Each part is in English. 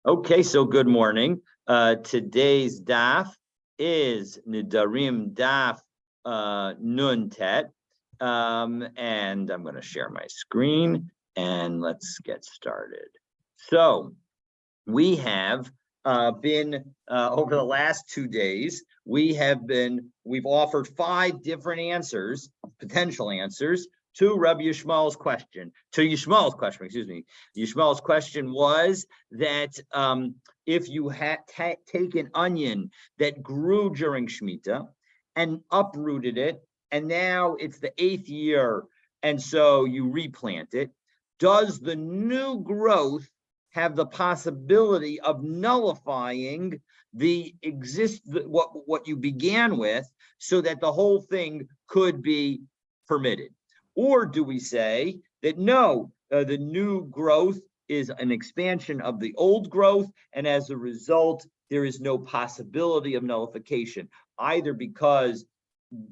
Okay, so good morning. Today's daf is Nedarim daf Nun Tet. And I'm going to share my screen and let's get started. So we have been over the last 2 days, we've offered 5 different answers, potential answers to Rabbi Yishmael's question, Yishmael's question was that if you had take an onion that grew during Shemitah and uprooted it, and now it's the 8th year, and so you replant it, does the new growth have the possibility of nullifying what you began with, so that the whole thing could be permitted? Or do we say that no, the new growth is an expansion of the old growth, and as a result, there is no possibility of nullification, either because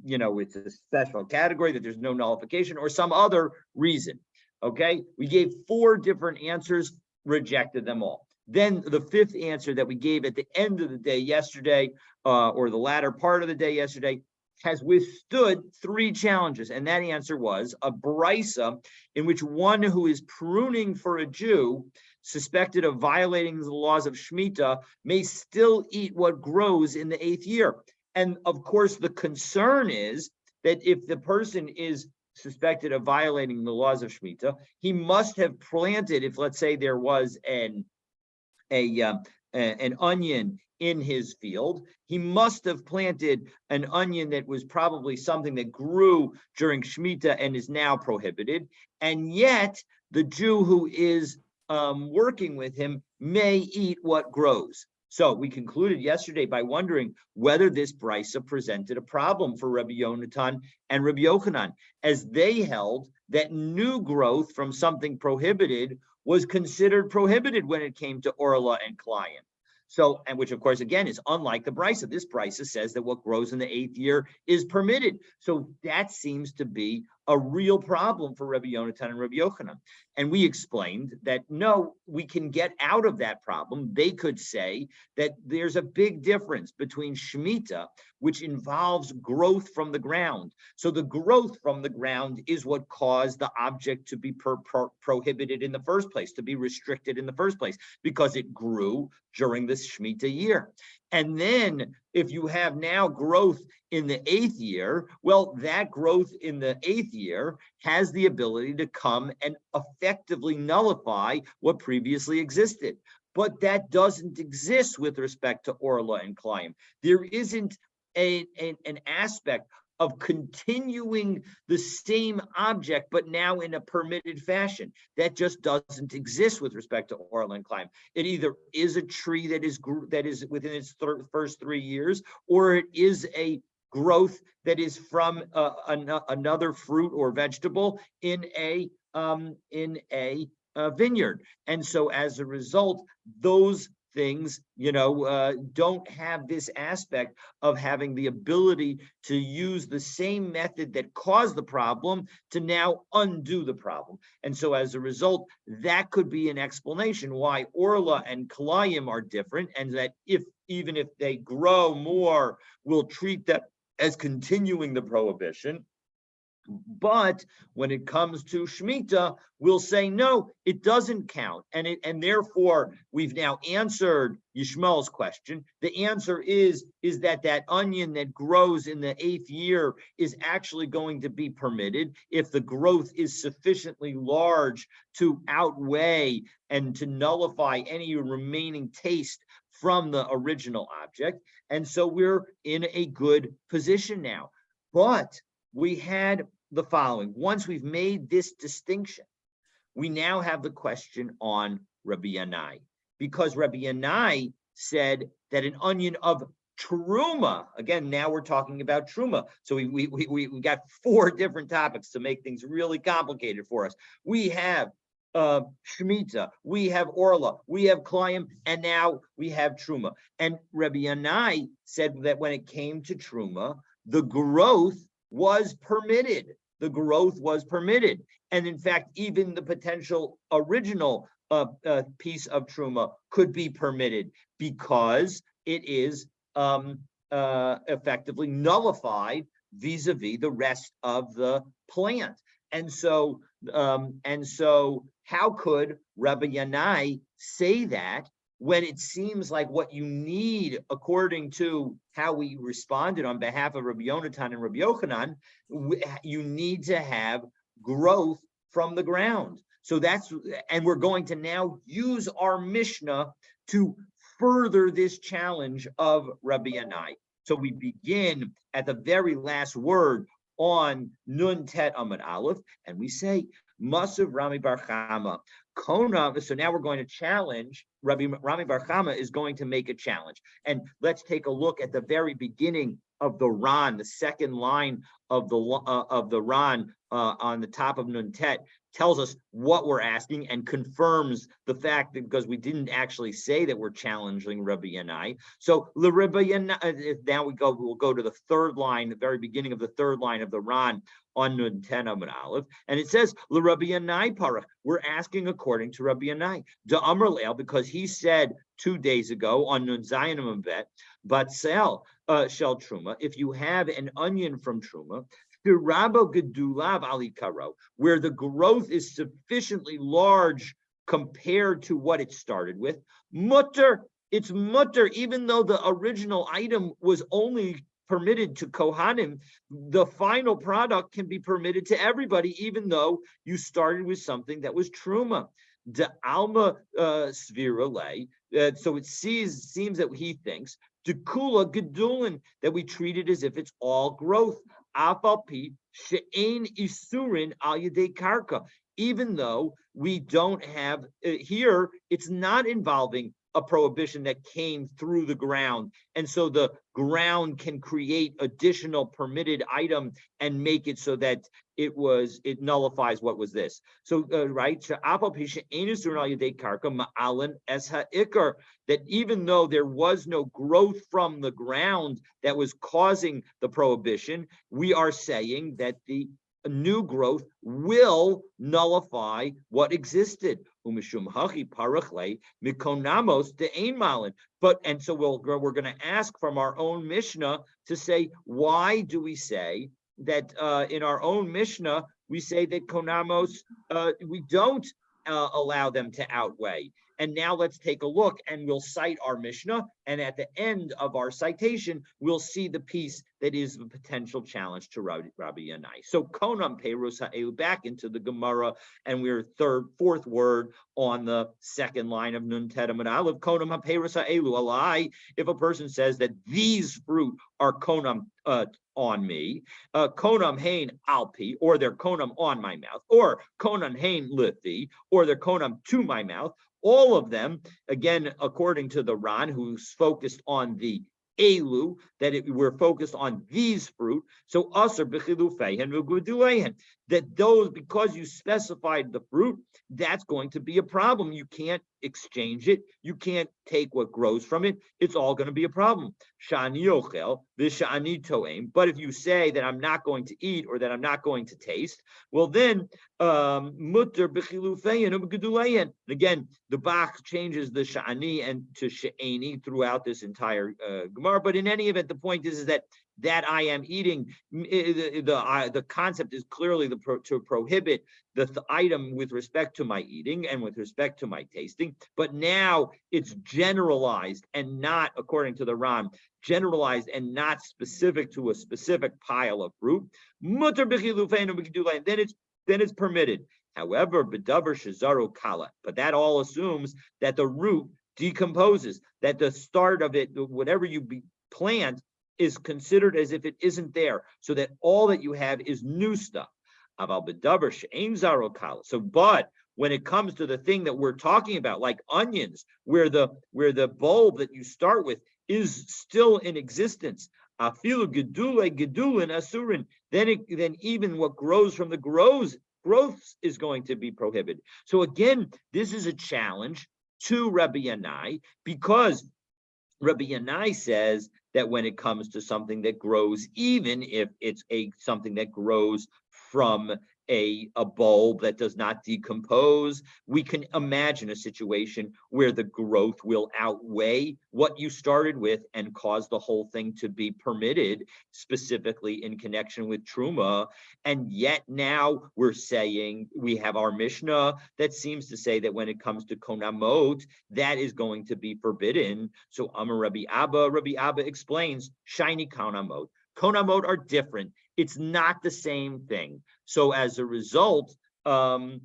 it's a special category that there's no nullification, or some other reason. Okay, we gave 4 different answers, rejected them all. Then the 5th answer that we gave at the end of the day yesterday, or the latter part of the day yesterday, has withstood 3 challenges, and that answer was a brisa in which one who is pruning for a Jew suspected of violating the laws of Shemitah may still eat what grows in the 8th year. And of course, the concern is that if the person is suspected of violating the laws of Shemitah, he must have planted, if let's say there was an onion in his field, he must have planted an onion that was probably something that grew during Shemitah and is now prohibited. And yet the Jew who is working with him may eat what grows. So we concluded yesterday by wondering whether this brisa presented a problem for Rabbi Yonatan and Rabbi Yochanan, as they held that new growth from something prohibited was considered prohibited when it came to Orla and Klayim. So, and which of course, again, is unlike the brisa. This brisa says that what grows in the 8th year is permitted. So that seems to be a real problem for Rabbi Yonatan and Rabbi Yochanan. And we explained that no, we can get out of that problem. They could say that there's a big difference between Shemitah, which involves growth from the ground. So the growth from the ground is what caused the object to be prohibited in the first place, to be restricted in the first place, because it grew during this Shemitah year. And then if you have now growth in the 8th year, well, that growth in the 8th year has the ability to come and effectively nullify what previously existed. But that doesn't exist with respect to Orla and Klayim. There isn't an aspect of continuing the same object, but now in a permitted fashion. That just doesn't exist with respect to Orla and Klayim. It either is a tree that is within its first 3 years, or it is a growth that is from another fruit or vegetable in a vineyard. And so as a result, those things, don't have this aspect of having the ability to use the same method that caused the problem to now undo the problem. And so as a result, that could be an explanation why Orla and Klayim are different, and that even if they grow more, we'll treat that as continuing the prohibition. But when it comes to Shemitah, we'll say, no, it doesn't count. And therefore, we've now answered Yishmael's question. The answer is that onion that grows in the 8th year is actually going to be permitted if the growth is sufficiently large to outweigh and to nullify any remaining taste from the original object. And so we're in a good position now. But we had the following. Once we've made this distinction, we now have the question on Rabbi Yanai, because Rabbi Yanai said that an onion of truma, again, now we're talking about truma. So we got 4 different topics to make things really complicated for us. We have Shemitah, we have Orla, we have Klayim, and now we have truma. And Rabbi Yanai said that when it came to truma, the growth was permitted. And in fact, even the potential original piece of truma could be permitted because it is effectively nullified vis-a-vis the rest of the plant. And so how could Rabbi Yanai say that when it seems like what you need, according to how we responded on behalf of Rabbi Yonatan and Rabbi Yochanan, you need to have growth from the ground. So and we're going to now use our Mishnah to further this challenge of Rabbi Yanai. So we begin at the very last word on Nun Tet Amud Aleph, and we say, Masav Rami Bar Chama. Kona, so now we're going to challenge, Rami Bar Chama is going to make a challenge. And let's take a look at the very beginning of the Ran, the second line of the Ran on the top of Nun Tet, tells us what we're asking and confirms the fact that, because we didn't actually say that we're challenging Rabbi Yanai. So the Rabbi Yanai, now we'll go to the third line, the very beginning of the third line of the Ran on Nun Ten Amud Aleph, and it says Rabbi Yanai Parach. We're asking according to Rabbi Yanai, Da Amar Leil, because he said 2 days ago on Nun Zayin Amud Bet, but Shel Truma, if you have an onion from Truma, where the growth is sufficiently large compared to what it started with, it's mutter, even though the original item was only permitted to Kohanim, the final product can be permitted to everybody, even though you started with something that was truma. De alma svirale. So it seems that he thinks de kula gedulin, that we treat it as if it's all growth. Afalpi she'ein isurin al yedei karka. Even though we don't have here, it's not involving a prohibition that came through the ground, and so the ground can create additional permitted item and make it so that it nullifies what was this. So right, that even though there was no growth from the ground that was causing the prohibition, we are saying that the new growth will nullify what existed. But and so we're going to ask from our own Mishnah to say, why do we say that in our own Mishnah we say that konamos we don't allow them to outweigh? And now let's take a look, and we'll cite our Mishnah, and at the end of our citation, we'll see the piece that is the potential challenge to Rabbi Yanai. So konam perus ha'elu, back into the Gemara, and we're fourth word on the second line of Nun Tet Amud Aleph. Konam ha'perus ha'elu, alai. If a person says that these fruit are konam on me, konam hain alpi, or they're konam on my mouth, or konam hain lithi, or they're konam to my mouth. All of them, again, according to the Ran, who's focused on the elu, we're focused on these fruit. So aser b'chilufeihen v'guduleihen, that those, because you specified the fruit, that's going to be a problem. You can't exchange it. You can't take what grows from it. It's all going to be a problem. Shani yochel v'shani toem. But if you say that I'm not going to eat or that I'm not going to taste, well then mutter b'chilufeihen v'guduleihen. Again, the Bach changes the shani and to she'eni throughout this entire Gemara. But in any event, the point is that I am eating, the concept is clearly to prohibit the item with respect to my eating and with respect to my tasting. But now it's generalized and not, according to the Ran, generalized and not specific to a specific pile of fruit. Then it's permitted. However, bedavar shazaru kala, but that all assumes that the root decomposes, that the start of it, whatever you plant, is considered as if it isn't there, so that all that you have is new stuff. So, but when it comes to the thing that we're talking about, like onions, where the bulb that you start with is still in existence, then even what grows from the growth is going to be prohibited. So again, this is a challenge to Rabbi Yanai, because Rabbi Yanai says that when it comes to something that grows, even if it's something that grows from a bulb that does not decompose. We can imagine a situation where the growth will outweigh what you started with and cause the whole thing to be permitted, specifically in connection with truma. And yet now we're saying we have our Mishnah that seems to say that when it comes to konamot, that is going to be forbidden. So Amar Rabbi Abba explains shiny konamot. Konamot are different. It's not the same thing. So as a result, okay,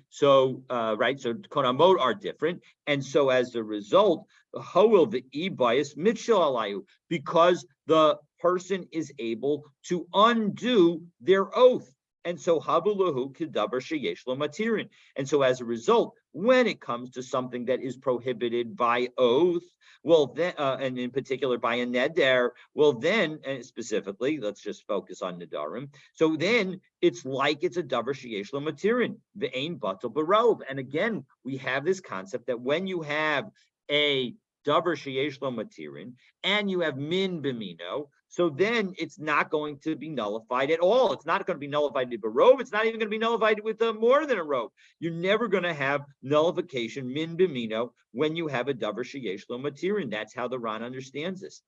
so right, so konamot are different, and so as a result, hoil the e-bias mitchell alayu, because the person is able to undo their oath. And so habulahu kedavar sheyesh lo matirin. And so as a result, when it comes to something that is prohibited by oath, well then, and in particular by a neder, well then, and specifically, let's just focus on nedarim. So then it's like it's a davar sheyesh lo matirin, ve'ein batel barov. And again, we have this concept that when you have a davar sheyesh lo matirin and you have min b'mino, so then it's not going to be nullified at all. It's not going to be nullified with a robe. It's not even going to be nullified with more than a robe. You're never going to have nullification min b'mino when you have a davar sheyesh lo matirin. That's how the Ran understands this.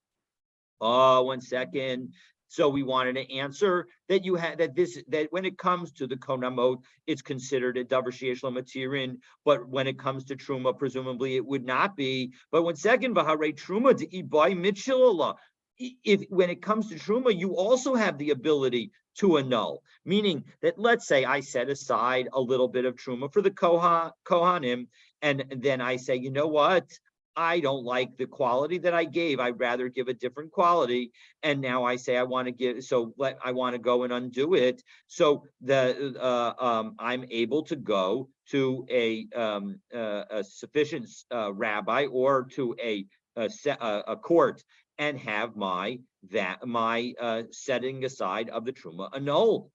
Oh, 1 second. So we wanted to answer that you had that when it comes to the konamot, it's considered a davar sheyesh lo matirin, but when it comes to truma, presumably it would not be. But 1 second, v'harei truma de'ibai mitchilala. If when it comes to truma, you also have the ability to annul, meaning that let's say I set aside a little bit of truma for the kohanim, and then I say, you know what? I don't like the quality that I gave. I'd rather give a different quality. And now I say I want to give, I want to go and undo it. So I'm able to go to a sufficient rabbi or to a court and have my setting aside of the truma annulled.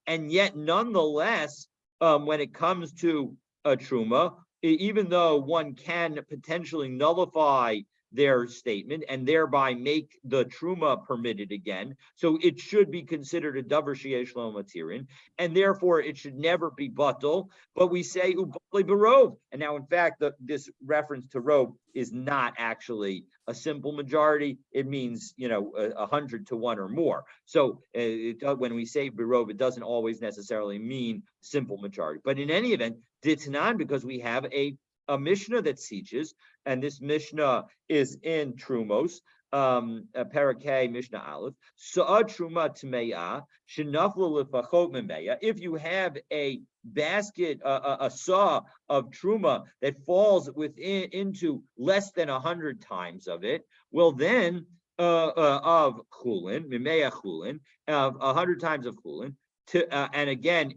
And yet, nonetheless, when it comes to a truma, even though one can potentially nullify their statement and thereby make the truma permitted again, so it should be considered a davar sheyesh lo matirin, and therefore it should never be batel. But we say ubatli barov, and now in fact this reference to rov is not actually a simple majority. It means 100 to 1 or more. So when we say barov, it doesn't always necessarily mean simple majority. But in any event, ditnan, because we have a Mishnah that teaches, and this Mishnah is in Trumos, Parakeh Mishnah Aleph. Sa'ad Truma Tmeya Shenaflu Lefachot Memeya. If you have a basket, a saw of Truma that falls into less than 100 times of it, well then of Chulin, Memeya Chulin, 100 times of Chulin. And again,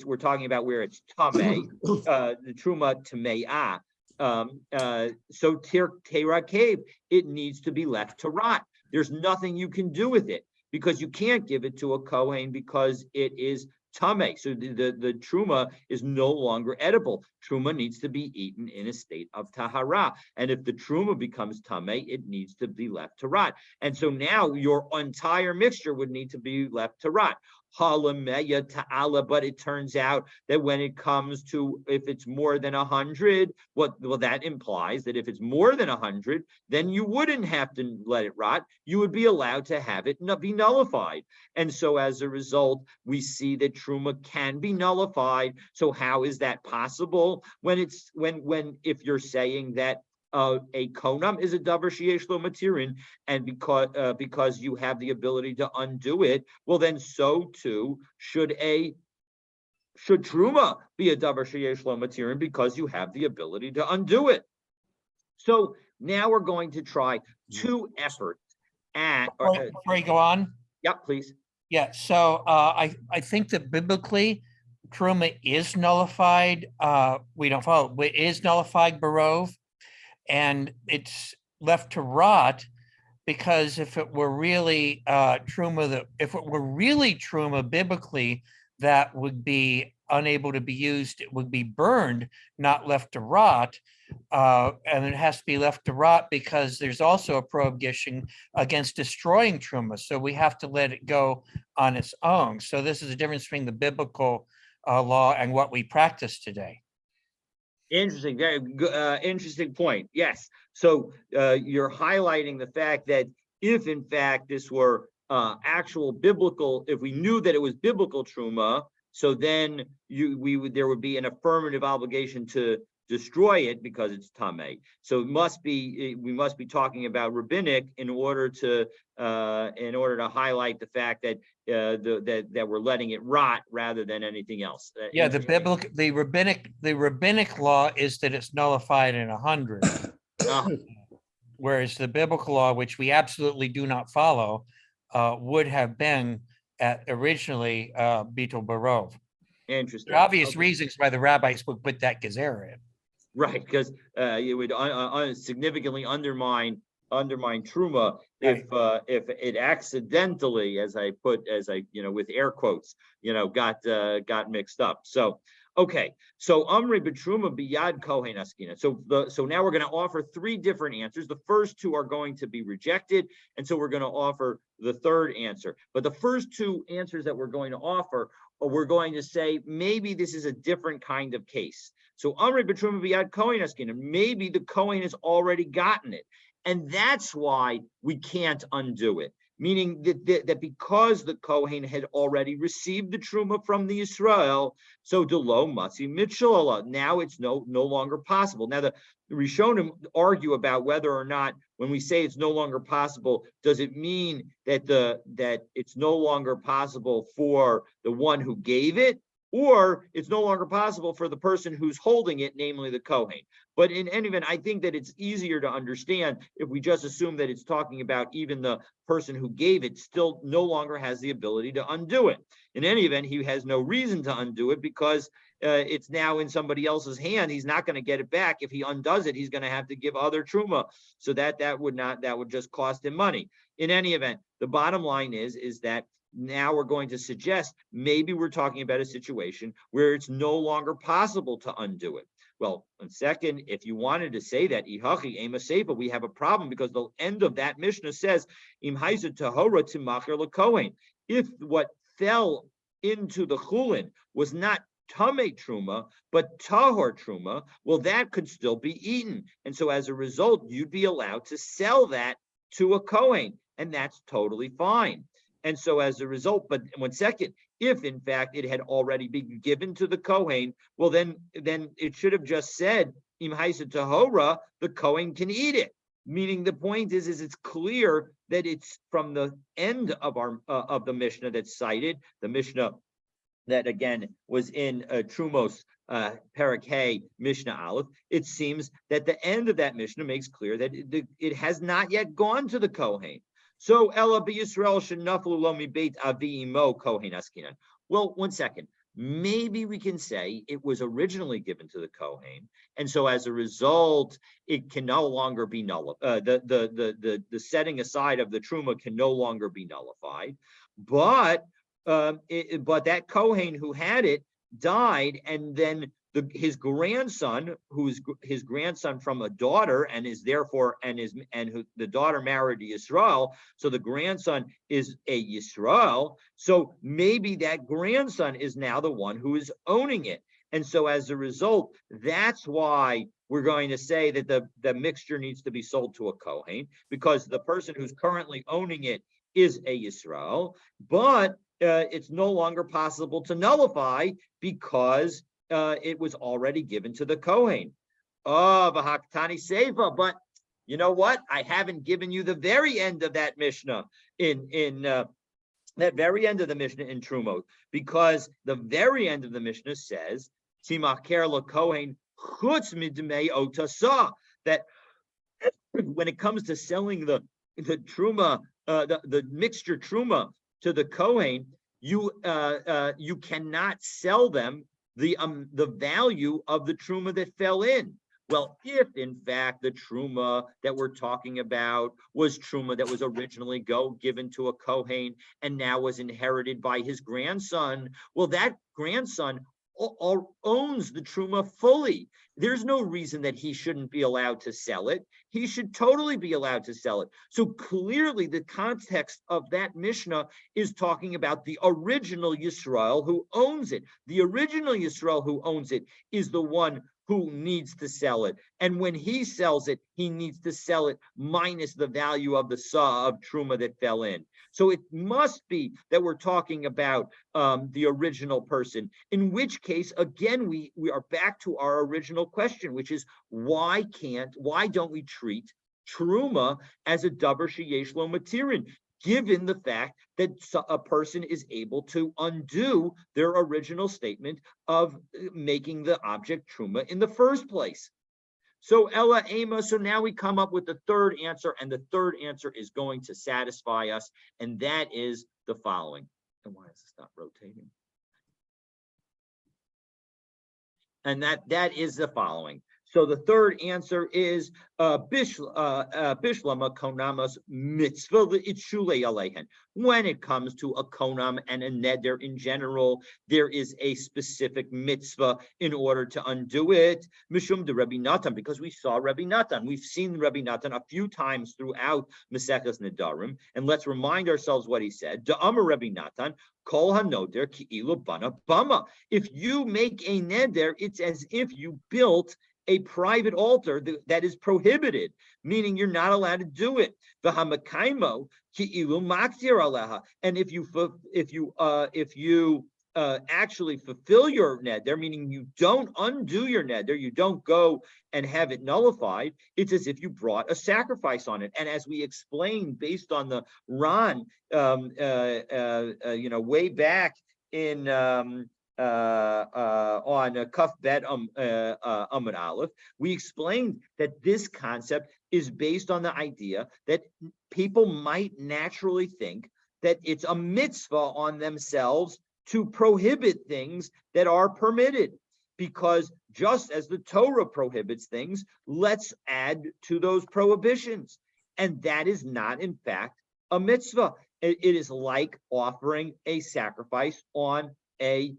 we're talking about where it's tamei, the truma tameya. So terakev, it needs to be left to rot. There's nothing you can do with it because you can't give it to a kohen because it is tamei. So the truma is no longer edible. Truma needs to be eaten in a state of tahara. And if the truma becomes tamei, it needs to be left to rot. And so now your entire mixture would need to be left to rot. Halameya ta'ala, but it turns out that when it comes to if it's more than 100, that implies that if it's more than 100, then you wouldn't have to let it rot. You would be allowed to have it be nullified. And so as a result, we see that truma can be nullified. So how is that possible? When if you're saying that a konam is a davar sheyesh lo matirin, and because you have the ability to undo it, well then so too should truma be a davar sheyesh lo matirin because you have the ability to undo it. So now we're going to try two efforts at. Before you go on. Yep, please. Yeah. So I think that biblically, truma is nullified. We don't follow. It is nullified barov. And it's left to rot because if it were really truma biblically, that would be unable to be used, it would be burned, not left to rot. And it has to be left to rot because there's also a prohibition against destroying truma. So we have to let it go on its own. So this is the difference between the biblical law and what we practice today. Interesting, very good, interesting point. Yes. So you're highlighting the fact that if in fact this were actual biblical, if we knew that it was biblical truma, so then there would be an affirmative obligation to destroy it because it's tamei. So we must be talking about rabbinic in order to highlight the fact that that we're letting it rot rather than anything else. Yeah, the rabbinic law is that it's nullified in 100. Whereas the biblical law, which we absolutely do not follow, would have been originally Bitul Barov. Interesting. There are obvious reasons why the rabbis would put that gezerah in. Right, because it would significantly undermine truma if it accidentally, as I with air quotes, got mixed up. So okay, so Amri Betruma Biyad Kohen Askina. So now we're going to offer three different answers. The first two are going to be rejected, and so we're going to offer the third answer. But the first two answers that we're going to offer, we're going to say maybe this is a different kind of case. So Amri Betruma Biyad Kohen Askina, maybe the Kohen has already gotten it. And that's why we can't undo it. Meaning that because the Kohen had already received the Truma from the Israel, so Delo Matzi Mitchell, now it's no longer possible. Now the Rishonim argue about whether or not, when we say it's no longer possible, does it mean that it's no longer possible for the one who gave it, or it's no longer possible for the person who's holding it, namely the Kohen. But in any event, I think that it's easier to understand if we just assume that it's talking about even the person who gave it still no longer has the ability to undo it. In any event, he has no reason to undo it because it's now in somebody else's hand. He's not going to get it back. If he undoes it, he's going to have to give other truma. So that would just cost him money. In any event, the bottom line is that now we're going to suggest maybe we're talking about a situation where it's no longer possible to undo it. Well, and second, if you wanted to say that ihachi ema seifa, we have a problem because the end of that Mishnah says im haisa tahora timacher lekohen. If what fell into the chulin was not tamei truma but tahor truma, well, that could still be eaten, and so as a result, you'd be allowed to sell that to a kohen, and that's totally fine. And so as a result, but one second, if in fact it had already been given to the Kohen, well, then it should have just said, Im haisa tahora, the Kohen can eat it. Meaning the point is it's clear that it's from the end of of the Mishnah that's cited, the Mishnah that again was in Trumos Perek Hey Mishnah Aleph. It seems that the end of that Mishnah makes clear that it has not yet gone to the Kohen. So Ella Yisrael shenaflu lo mi beit avi imo kohen askinan. Well, one second. Maybe we can say it was originally given to the Kohen, and so as a result, it can no longer be nullified. The setting aside of the truma can no longer be nullified. But that Kohen who had it died, and then his grandson, who's his grandson from a daughter, and is therefore the daughter married to Yisrael, so the grandson is a Yisrael. So maybe that grandson is now the one who is owning it, and so as a result, that's why we're going to say that the mixture needs to be sold to a Kohen, because the person who's currently owning it is a Yisrael, but it's no longer possible to nullify because it was already given to the Kohen. Oh, v'haktani seifa, but you know what? I haven't given you the very end of that Mishnah in that very end of the Mishnah in Trumot, because the very end of the Mishnah says timacher lekohen chutz midmei otasa, that when it comes to selling the truma, the mixture truma to the Kohen, you cannot sell them the value of the truma that fell in. Well, if in fact the truma that we're talking about was truma that was originally given to a Kohen and now was inherited by his grandson, well, that grandson owns the truma fully. There's no reason that he shouldn't be allowed to sell it. He should totally be allowed to sell it. So clearly the context of that Mishnah is talking about the original Yisrael who owns it. The original Yisrael who owns it is the one who needs to sell it. And when he sells it, he needs to sell it minus the value of the saw of truma that fell in. So it must be that we're talking about the original person, in which case, again, we are back to our original question, which is why don't we treat truma as a davar sheyesh lo matirin, given the fact that a person is able to undo their original statement of making the object truma in the first place. So Ella Ema, so now we come up with the third answer, and the third answer is going to satisfy us, and that is the following. And why does it stop rotating? And that is the following. So the third answer is bishlama konamas mitzvah itshule alehen. When it comes to a konam and a neder in general, there is a specific mitzvah in order to undo it. Mishum de Rabbi Natan, because we saw Rabbi Natan. We've seen Rabbi Natan a few times throughout Maseches Nedarim, and let's remind ourselves what he said. Da'amar Rabbi Natan, kol hanoder ki'ilu bana bama. If you make a neder, it's as if you built a private altar that is prohibited, meaning you're not allowed to do it. V'hamakaimo ki'ilu maktir aleha. And if you actually fulfill your neder, meaning you don't undo your neder, you don't go and have it nullified, it's as if you brought a sacrifice on it. And as we explained, based on the Ran, way back in on Kaf Bet Amud Aleph, we explained that this concept is based on the idea that people might naturally think that it's a mitzvah on themselves to prohibit things that are permitted, because just as the Torah prohibits things, let's add to those prohibitions. And that is not, in fact, a mitzvah. It is like offering a sacrifice on a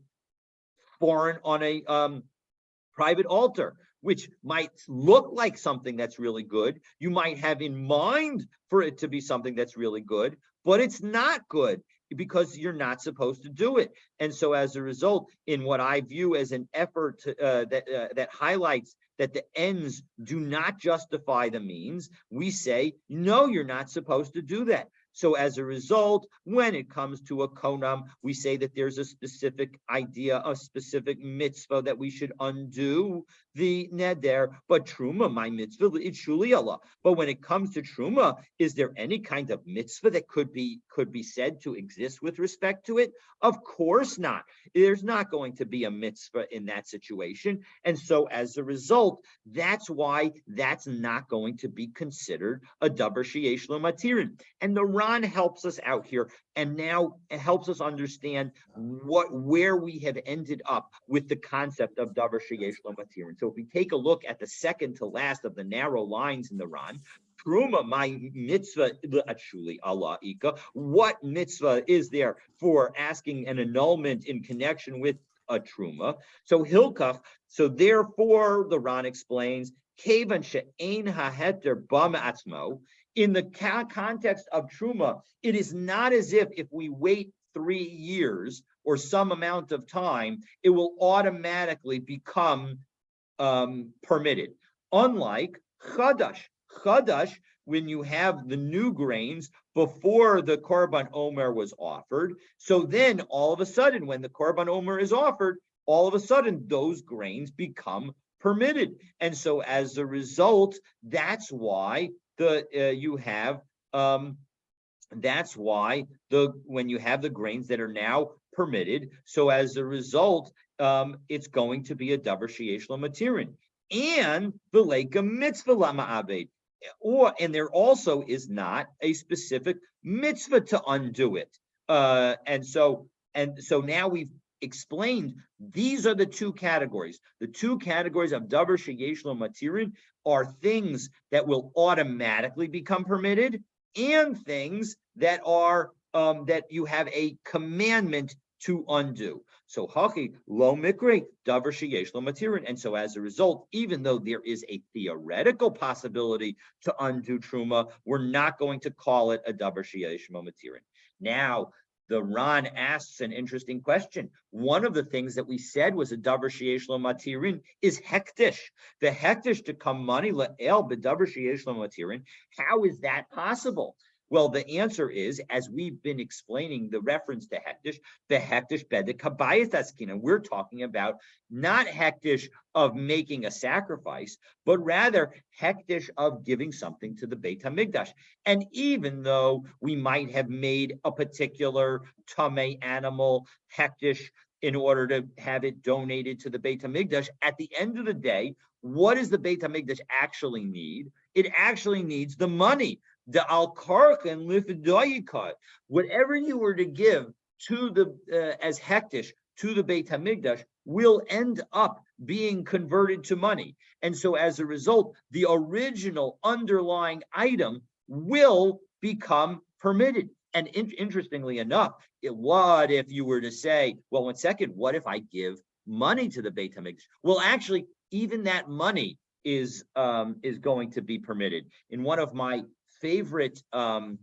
private altar, which might look like something that's really good. You might have in mind for it to be something that's really good, but it's not good because you're not supposed to do it. And so as a result, in what I view as an effort that highlights that the ends do not justify the means, we say, no, you're not supposed to do that. So as a result, when it comes to a konam, we say that there's a specific idea, a specific mitzvah that we should undo the neder. But truma, my mitzvah, it's shuli Allah. But when it comes to truma, is there any kind of mitzvah that could be said to exist with respect to it? Of course not. There's not going to be a mitzvah in that situation. And so as a result, that's why that's not going to be considered a davar sheyesh lo matirin. And the Ran helps us out here, and now it helps us understand where we have ended up with the concept of davar sheyesh lo matirin. So if we take a look at the second to last of the narrow lines in the Ran, truma, my mitzvah, Allah ika. What mitzvah is there for asking an annulment in connection with a truma? So hilkach. So therefore, the Ran explains, kevan she'ein haheter bama atzmo. In the context of truma, it is not as if we wait 3 years or some amount of time, it will automatically become permitted. Unlike chadash. Chadash, when you have the new grains before the Korban Omer was offered, so then all of a sudden, when the Korban Omer is offered, all of a sudden those grains become permitted. And so as a result, that's why when you have the grains that are now permitted, so as a result, it's going to be a davar sheyesh lo matirin. And the leika mitzvah lama aved. And there also is not a specific mitzvah to undo it. And so now we've explained these are the two categories. The two categories of davar sheyesh lo matirin are things that will automatically become permitted, and things that are that you have a commandment to undo. So Hachi lo mikre davar sheyesh lo matirin. And so as a result, even though there is a theoretical possibility to undo truma, we're not going to call it a davar sheyesh lo matirin. Now, the Ran asks an interesting question. One of the things that we said was a davar sheyesh lo matirin is hektish. The hektish to come money le'el b'davar sheyesh lo matirin. How is that possible? Well, the answer is, as we've been explaining the reference to hektish, the hektish bedek kabayas askina. We're talking about not hektish of making a sacrifice, but rather hektish of giving something to the Beit HaMikdash. And even though we might have made a particular tamei animal hektish in order to have it donated to the Beit HaMikdash, at the end of the day, what does the Beit HaMikdash actually need? It actually needs the money. The al-karch and lifidoyikot, whatever you were to give to the as hektish to the Beit Hamikdash will end up being converted to money, and so as a result, the original underlying item will become permitted. And interestingly enough, what if you were to say, well, 1 second, what if I give money to the Beit Hamikdash? Well, actually, even that money is going to be permitted. In one of my favorite Pirkei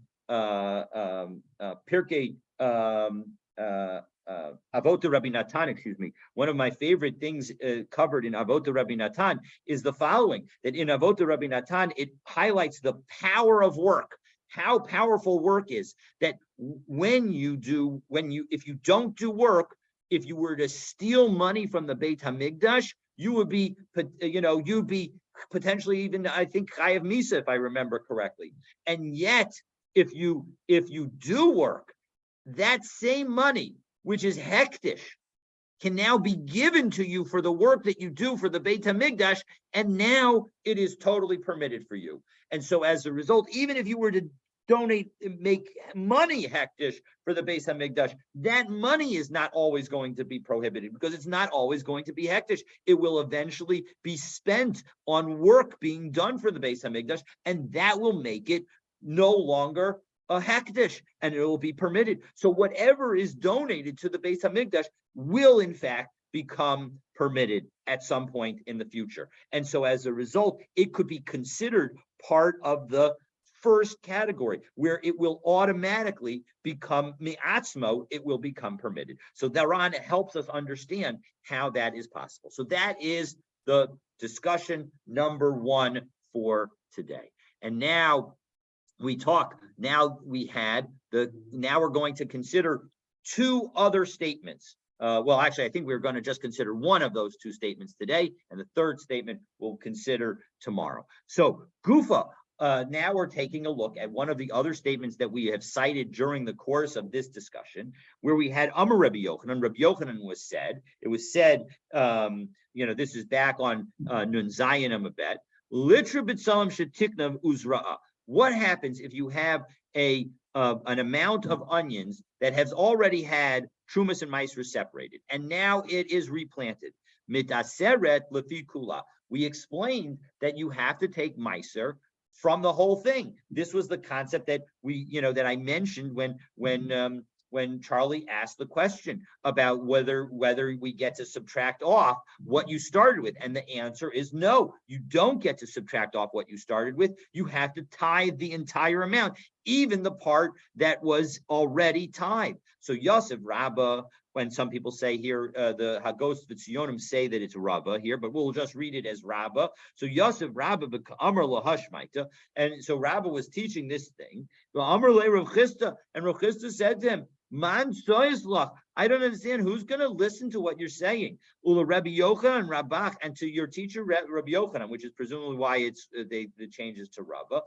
Avot Rabbi Natan, excuse me. One of my favorite things covered in Avot Rabbi Natan is the following: that in Avot Rabbi Natan, it highlights the power of work, how powerful work is. That if you don't do work, if you were to steal money from the Beit Hamikdash, you'd be potentially even, I think, chayav misa, if I remember correctly. And yet, if you do work, that same money, which is hektish, can now be given to you for the work that you do for the Beit HaMikdash, and now it is totally permitted for you. And so as a result, even if you were to make money hektish for the Beit HaMikdash, that money is not always going to be prohibited, because it's not always going to be hektish. It will eventually be spent on work being done for the Beit HaMikdash, and that will make it no longer a hektish, and it will be permitted. So whatever is donated to the Beit HaMikdash will in fact become permitted at some point in the future. And so as a result, it could be considered part of the first category, where it will automatically become mi'atzmo, it will become permitted. So Daran helps us understand how that is possible. So that is the discussion number 1 for today. And now we're going to consider 2 other statements. Well, actually, I think we're going to just consider one of those 2 statements today, and the third statement we'll consider tomorrow. So Gufa, now we're taking a look at one of the other statements that we have cited during the course of this discussion, where we had Amar Rabbi Yochanan. Rabbi Yochanan it was said, this is back on Nun Zayin Amabet, Litra b'tzalam shetiknav uzra'a. What happens if you have an amount of onions that has already had trumas and maasros separated, and now it is replanted? Mitaseret lefi kula. We explained that you have to take maaser from the whole thing. This was the concept that that I mentioned when Charlie asked the question about whether we get to subtract off what you started with. And the answer is no, you don't get to subtract off what you started with. You have to tithe the entire amount, even the part that was already tithed. So Yosef Rabbah, when some people say here, the Hagos V'Tzionim say that it's Rabbah here, but we'll just read it as Rabbah. So Yosef Rabbah Amar Lahashmaita, and so Rabbah was teaching this thing. Amar Le Rav Chisda, and Rav Chisda said to him, Man soislach, I don't understand who's going to listen to what you're saying. Ula Rabbi Yochanan Rabach, and to your teacher Rabbi Yochanan, which is presumably why it's the changes to Rabbah.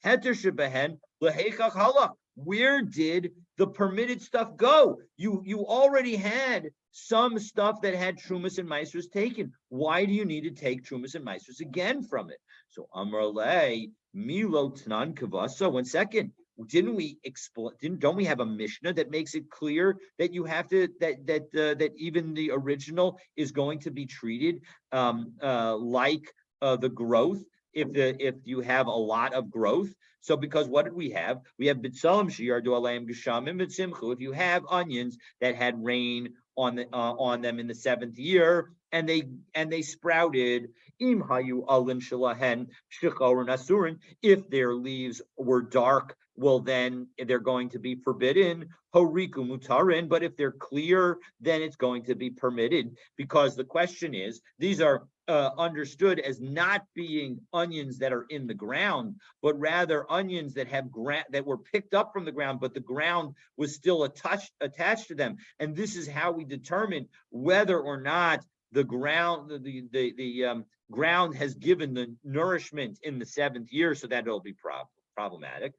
Heter shebehen leheichach halach. Where did the permitted stuff go? You already had some stuff that had trumas and maasros taken. Why do you need to take trumas and maasros again from it? So Amar Le Milo Tnan Kavasa. 1 second. Don't we have a Mishnah that makes it clear that you have to that even the original is going to be treated like the growth? if you have a lot of growth. So because what did we have? We have bitzalim sheyardu aleim geshamim b'tzimchu. If you have onions that had rain on them in the 7th year, and they sprouted, im hayu alin shalahen shichorin asurin. If their leaves were dark, well, then they're going to be forbidden. Horiku mutarin. But if they're clear, then it's going to be permitted, because the question is, these are understood as not being onions that are in the ground, but rather onions that have that were picked up from the ground, but the ground was still attached to them. And this is how we determine whether or not the ground, the ground has given the nourishment in the 7th year, so that it'll be problematic.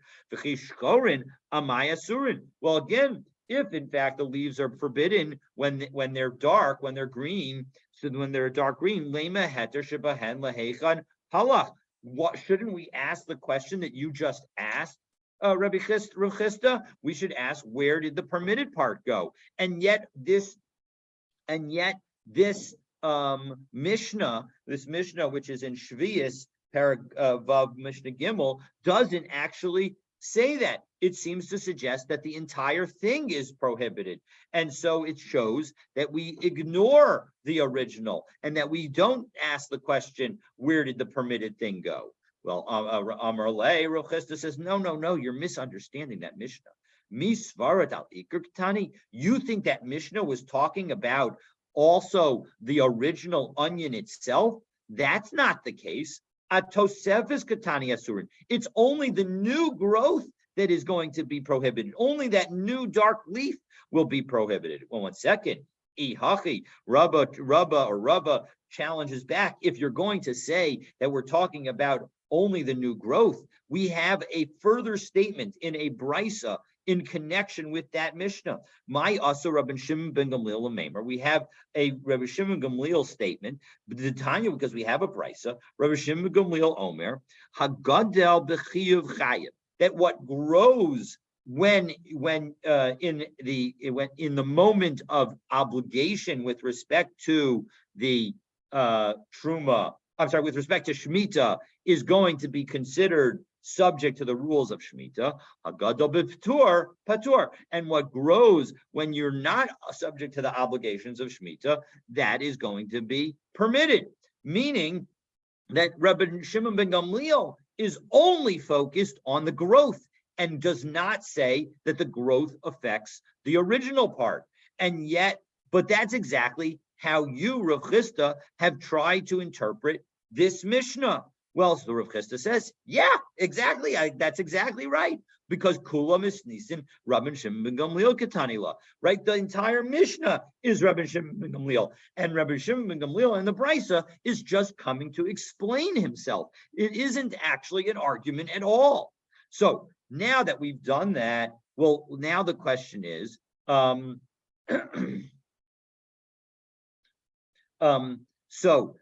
Well, again, if in fact the leaves are forbidden when they're dark, when they're green, so when they're dark green, lema heter shebahen lahechan halach. What shouldn't we ask the question that you just asked, Rabbi Chisda? We should ask, where did the permitted part go? And yet this Mishnah, which is in Shvius, Vav Mishnah Gimel, doesn't actually say that. It seems to suggest that the entire thing is prohibited. And so it shows that we ignore the original and that we don't ask the question, where did the permitted thing go? Well, Amar Lei, Rav Chisda says, no, you're misunderstanding that Mishnah. Misvarat al Iker Ketani. You think that Mishnah was talking about also the original onion itself? That's not the case. Atosefes Ketani Asurin. It's only the new growth that is going to be prohibited. Only that new dark leaf will be prohibited. Well, 1 second. Ihachi, Rabba challenges back. If you're going to say that we're talking about only the new growth, we have a further statement in a brisa in connection with that Mishnah. My also Rabbi Shimon ben Gamliel Maimer. We have a Rabbi Shimon Gamliel statement, the Tanya, because we have a brisa. Rabbi Shimon ben Gamliel Omer Hagadel b'chiyuv chayiv. That what grows when in the moment of obligation with respect to the truma, with respect to Shemitah, is going to be considered subject to the rules of Shemitah. Patur. And what grows when you're not subject to the obligations of Shemitah, that is going to be permitted. Meaning that Rabbi Shimon ben Gamliel is only focused on the growth and does not say that the growth affects the original part. And yet, but that's exactly how you, Rav Chisda, have tried to interpret this Mishnah. Well, so Rav Chisda says, yeah, exactly. That's exactly right. Because Kulam is Nisin, Rabbi Shimon ben Gamliel Ketanila. Right? The entire Mishnah is Rabbi Shimon ben Gamliel. And Rabbi Shimon ben Gamliel in the Brisa is just coming to explain himself. It isn't actually an argument at all. So now that we've done that, well, now the question is, so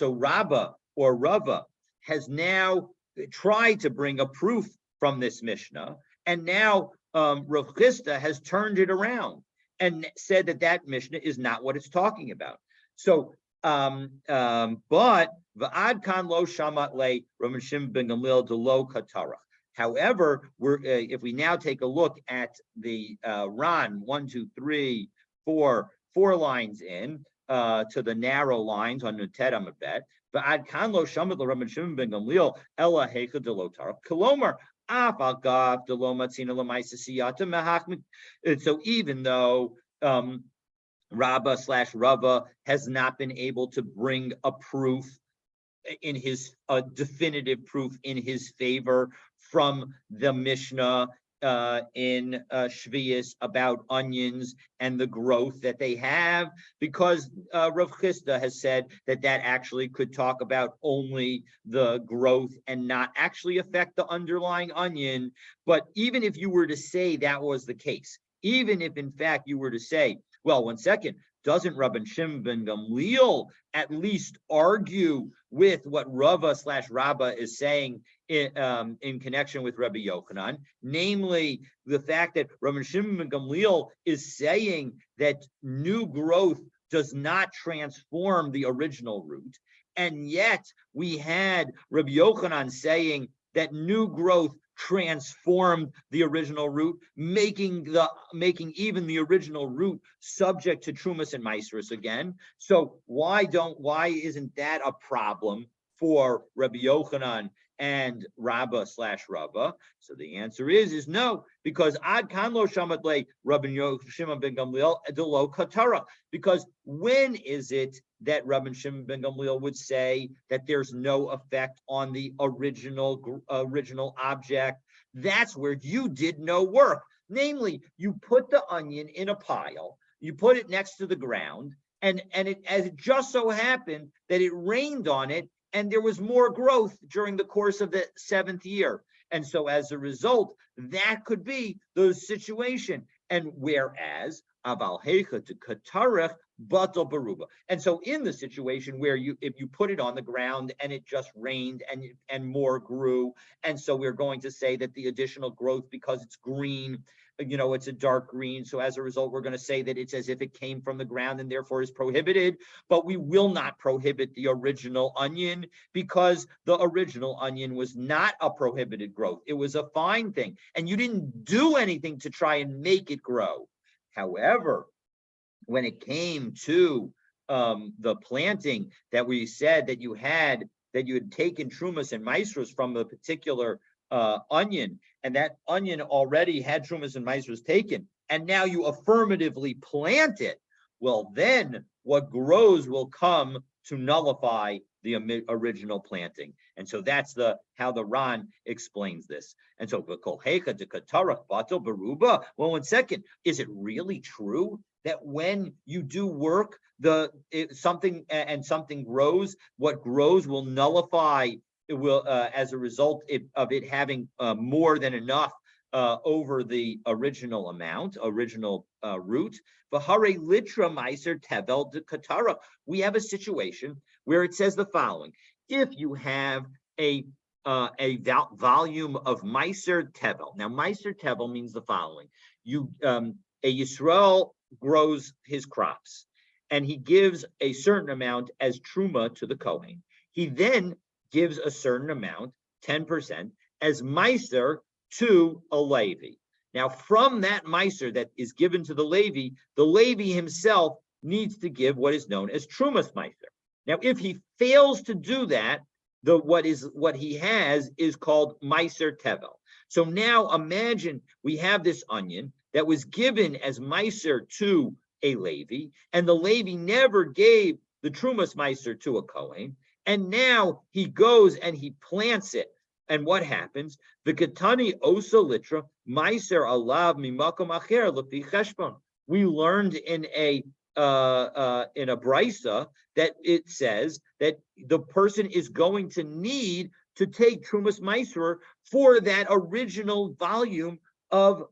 Rabbah or Rava has now tried to bring a proof from this Mishnah, and now Rav Chisda has turned it around and said that Mishnah is not what it's talking about. So, but v'ad kan lo shamat le Rabbi Shimon ben Gamliel de lo katarach. However, if we now take a look at the Ran 1, 2, 3, 4 lines in to the narrow lines on Nedarim a bet. V'ad kan lo shamat le Rabbi Shimon ben Gamliel ela hecha de lo tarach. Kolomar af agav de lo matzina lemaisa siyata mehachmik. So even though Rava has not been able to bring a proof in his definitive proof in his favor from the Mishnah in Shvius about onions and the growth that they have, because Rav Chisda has said that actually could talk about only the growth and not actually affect the underlying onion. But even if you were to say that was the case, even if in fact you were to say, well, 1 second, doesn't Rabbi Shimon ben Gamliel at least argue with what Rava/Rabbah is saying in connection with Rabbi Yochanan, namely the fact that Rabbi Shimon ben Gamliel is saying that new growth does not transform the original root, And yet we had Rabbi Yochanan saying that new growth transformed the original root, making even the original root subject to Trumas and Maasros again. So why isn't that a problem for Rabbi Yochanan and Rabba/Rabba? So the answer is no, because Ad Kan Lo Shamat Le Rabbi Shimon ben Gamliel Delo Katara. Because when is it that Rabbi Shimon ben Gamliel would say that there's no effect on the original object? That's where you did no work. Namely, you put the onion in a pile, you put it next to the ground, and it just so happened that it rained on it, and there was more growth during the course of the 7th year. And so as a result, that could be the situation. And whereas Aval Hecha to Katarech Batal Baruba. And so in the situation where if you put it on the ground and it just rained and more grew, and so we're going to say that the additional growth, because it's green, it's a dark green. So as a result, we're going to say that it's as if it came from the ground and therefore is prohibited. But we will not prohibit the original onion, because the original onion was not a prohibited growth. It was a fine thing. And you didn't do anything to try and make it grow. However, when it came to the planting, that we said that you had taken Trumas and Maasros from a particular onion, and that onion already had Trumas and Maasros taken, and now you affirmatively plant it, well, then what grows will come to nullify the original planting. And so that's how the Ran explains this. And so, well, 1 second, is it really true that when you do work, something grows, what grows will nullify? It will, as a result of it having more than enough over the original root. V'harei litra meiser tevel de katara. We have a situation where it says the following: if you have a volume of meiser tevel. Now, meiser tevel means the following: a Yisrael grows his crops, and he gives a certain amount as truma to the Kohen. He then gives a certain amount, 10%, as meiser to a Levi. Now, from that meiser that is given to the Levi himself needs to give what is known as trumas meiser. Now, if he fails to do that, what he has is called meiser tevel. So now imagine we have this onion that was given as meiser to a Levi, and the Levi never gave the trumas meiser to a Kohen, and now he goes and he plants it. And what happens? The Ketani osa litra meiser alav mimakom acher lefi cheshbon. We learned in a brisa that it says that the person is going to need to take trumas meiser for that original volume of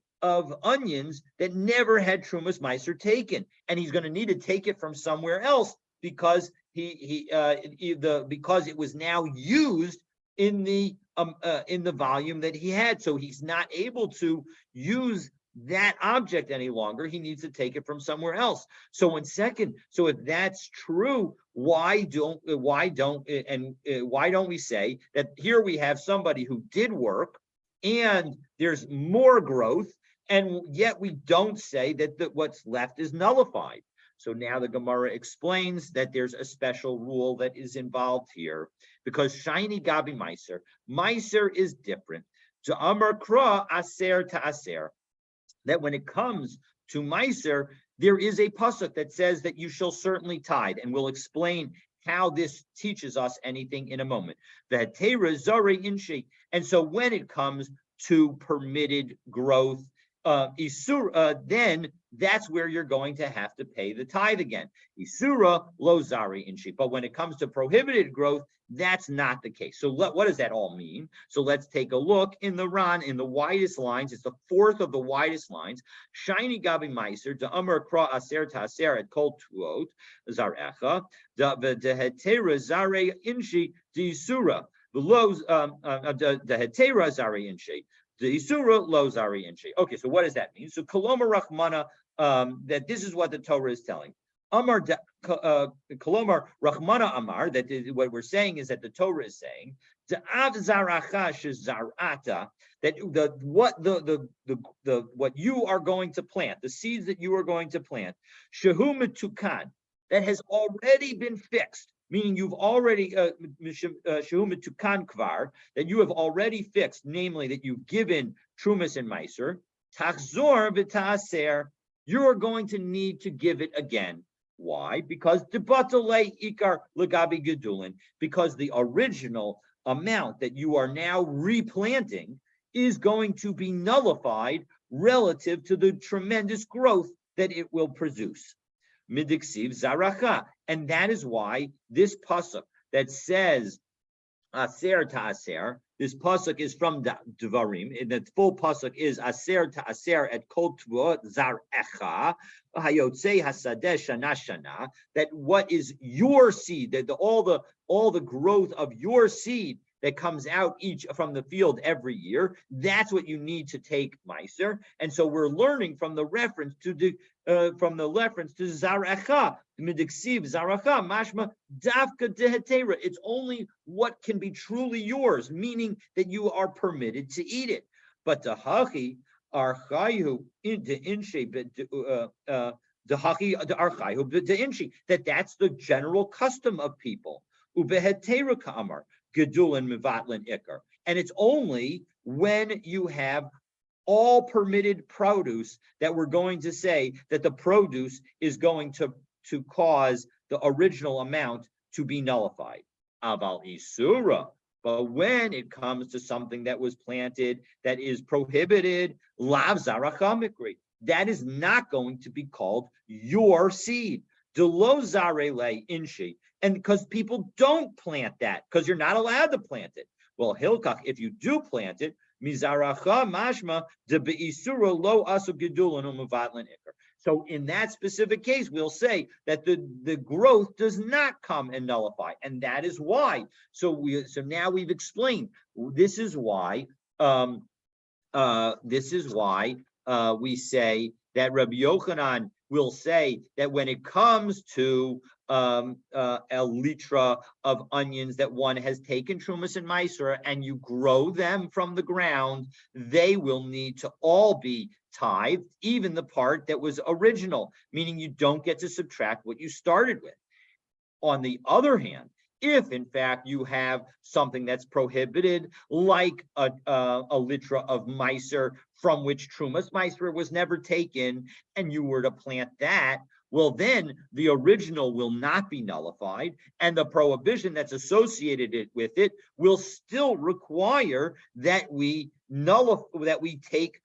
onions that never had trumas meiser taken, and he's going to need to take it from somewhere else because because it was now used in the volume that he had. So he's not able to use that object any longer. He needs to take it from somewhere else. So if that's true, why don't we say that here we have somebody who did work and there's more growth, and yet we don't say that what's left is nullified? So now the Gemara explains that there's a special rule that is involved here, because shiny gabi meiser is different. To amar kra aser to aser, that when it comes to meiser, there is a pasuk that says that you shall certainly tithe, and we'll explain how this teaches us anything in a moment. The hetera zare inshi, and so when it comes to permitted growth, then that's where you're going to have to pay the tithe again. Isura lo zari inshi. But when it comes to prohibited growth, that's not the case. So what does that all mean? So let's take a look in the Ran, in the widest lines. It's the fourth of the widest lines. Shiny gabi meiser de amar kra aser ta aser et kol tuot zarecha de hetera zare inshi de isura the lo de hetera zare inshi. The Isura lo zari inshi. Okay, so what does that mean? So koloma rachmana, that this is what the Torah is telling. Amar Kolomar Rahmana Amar, that is, what we're saying is that the Torah is saying, Da'av zaracha shezarata, that what you are going to plant, the seeds that you are going to plant, shehu metukan, that has already been fixed, meaning you've already shehu metukan kvar, that you have already fixed, namely that you've given trumas and meiser, tachzor v'ta'aser, you are going to need to give it again. Why? Because ikar legabi gedulin, because the original amount that you are now replanting is going to be nullified relative to the tremendous growth that it will produce. Midiksiv zaracha, and that is why this pasuk that says aser ta'aser, this pasuk is from Devarim, and the full pasuk is aser ta'aser et kol tvua zarecha hayotzei hasadeh shana shana, that what is your seed, that all the growth of your seed that comes out each from the field every year, that's what you need to take meiser. And so we're learning from the reference to zarecha, midiksiv zaracha, mashma davka dehetera. It's only what can be truly yours, meaning that you are permitted to eat it. But the hachi archayu into inshe that's the general custom of people. Ubehetera ka'amar gedulin mivatlin ikar, and it's only when you have all permitted produce that we're going to say that the produce is going to cause the original amount to be nullified. Aval isura, but when it comes to something that was planted that is prohibited, lav zaracha mikri, that is not going to be called your seed. Delo zarele inshi, and because people don't plant that, because you're not allowed to plant it. Well, hilkach, if you do plant it, mizaracha mashma de beisura lo asu gedulin u'mevatlin ikar. So in that specific case, we'll say that the growth does not come and nullify, and that is why. So now we've explained. This is why. We say that Rabbi Yochanan will say that when it comes to a litra of onions that one has taken trumas and meiser and you grow them from the ground, they will need to all be tithed, even the part that was original, meaning you don't get to subtract what you started with. On the other hand, if in fact you have something that's prohibited, like a litra of meiser from which trumas meiser was never taken, and you were to plant that, well, then the original will not be nullified, and the prohibition that's associated with it will still require that we take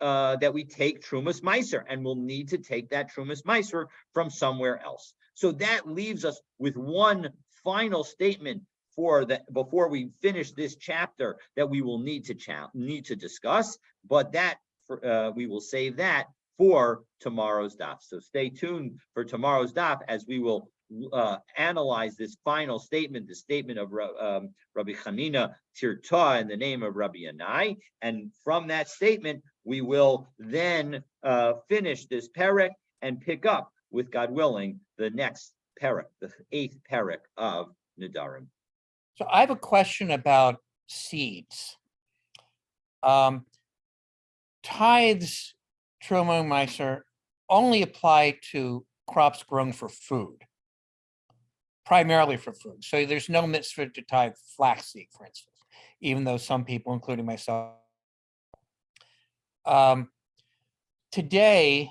trumas meiser, and we'll need to take that trumas meiser from somewhere else. So that leaves us with one final statement for that before we finish this chapter that we will need to discuss, but that we will save that for tomorrow's daf. So stay tuned for tomorrow's daf as we will analyze this final statement, the statement of Rabbi Chanina Tirta in the name of Rabbi Yanai, and from that statement we will then finish this perek and pick up, with God willing, the next perek, the 8th perek of Nedarim. So I have a question about seeds. Tithes, truma, meiser only apply to crops grown for food, primarily for food. So there's no mitzvah to tithe flaxseed, for instance, even though some people, including myself, today,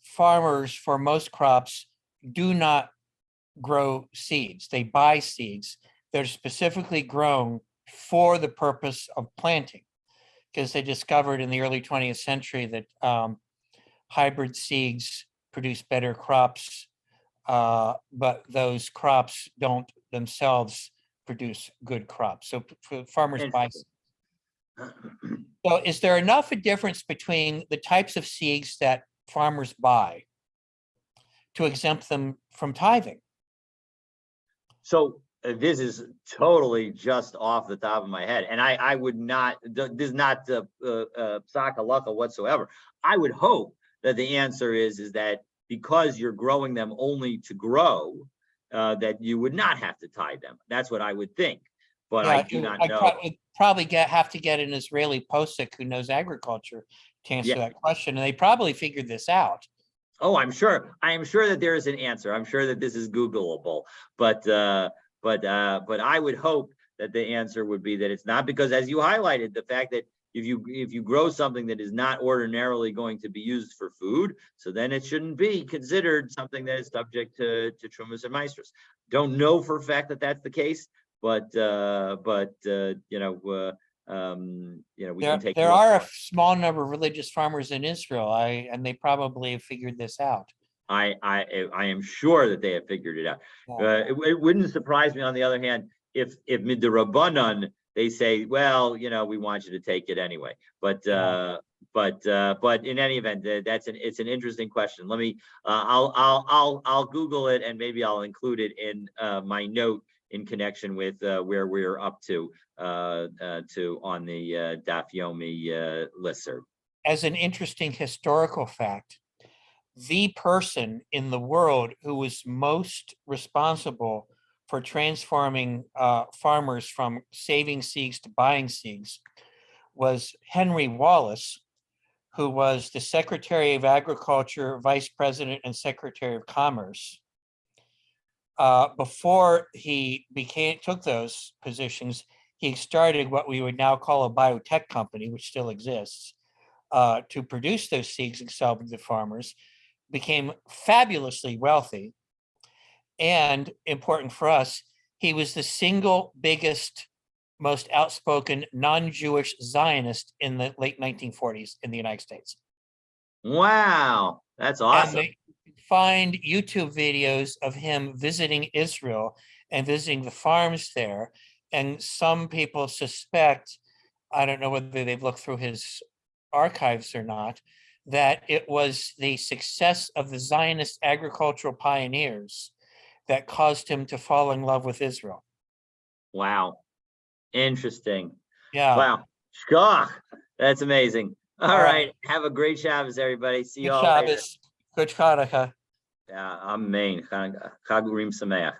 farmers for most crops do not grow seeds. They buy seeds that are specifically grown for the purpose of planting, because they discovered in the early 20th century that hybrid seeds produce better crops, but those crops don't themselves produce good crops. So farmers buy seeds. So is there enough a difference between the types of seeds that farmers buy to exempt them from tithing? So this is totally just off the top of my head, and I would not, this is not psak halacha whatsoever. I would hope that the answer is that because you're growing them only to grow, that you would not have to tie them. That's what I would think, but I do not know. Probably have to get an Israeli posek who knows agriculture to answer Yeah. that question, and they probably figured this out. Oh, I'm sure. I am sure that there is an answer. I'm sure that this is Googleable, but I would hope that the answer would be that it's not, because, as you highlighted, the fact that if you grow something that is not ordinarily going to be used for food, so then it shouldn't be considered something that is subject to Trumas and Maestros. Don't know for a fact that that's the case, but we can take. There are a small number of religious farmers in Israel, and they probably have figured this out. I am sure that they have figured it out. Yeah. It wouldn't surprise me, on the other hand, if midrabanan they say, well, we want you to take it anyway. But in any event, it's an interesting question. Let me I'll Google it, and maybe I'll include it in my note in connection with where we're up to on the Daf Yomi listserv. As an interesting historical fact, the person in the world who was most responsible for transforming farmers from saving seeds to buying seeds was Henry Wallace, who was the Secretary of Agriculture, Vice President, and Secretary of Commerce. Before he took those positions, he started what we would now call a biotech company, which still exists, to produce those seeds and sell them to farmers, became fabulously wealthy. And important for us, he was the single biggest, most outspoken non-Jewish Zionist in the late 1940s in the United States. Wow, that's awesome. And find YouTube videos of him visiting Israel and visiting the farms there. And some people suspect, I don't know whether they've looked through his archives or not, that it was the success of the Zionist agricultural pioneers that caused him to fall in love with Israel. Wow. Interesting. Yeah. Wow. Shkoch. That's amazing. All right. Have a great Shabbos, everybody. See you all later. Good Shabbos. Good Chanukah. Amen. Chag Urim Sameach.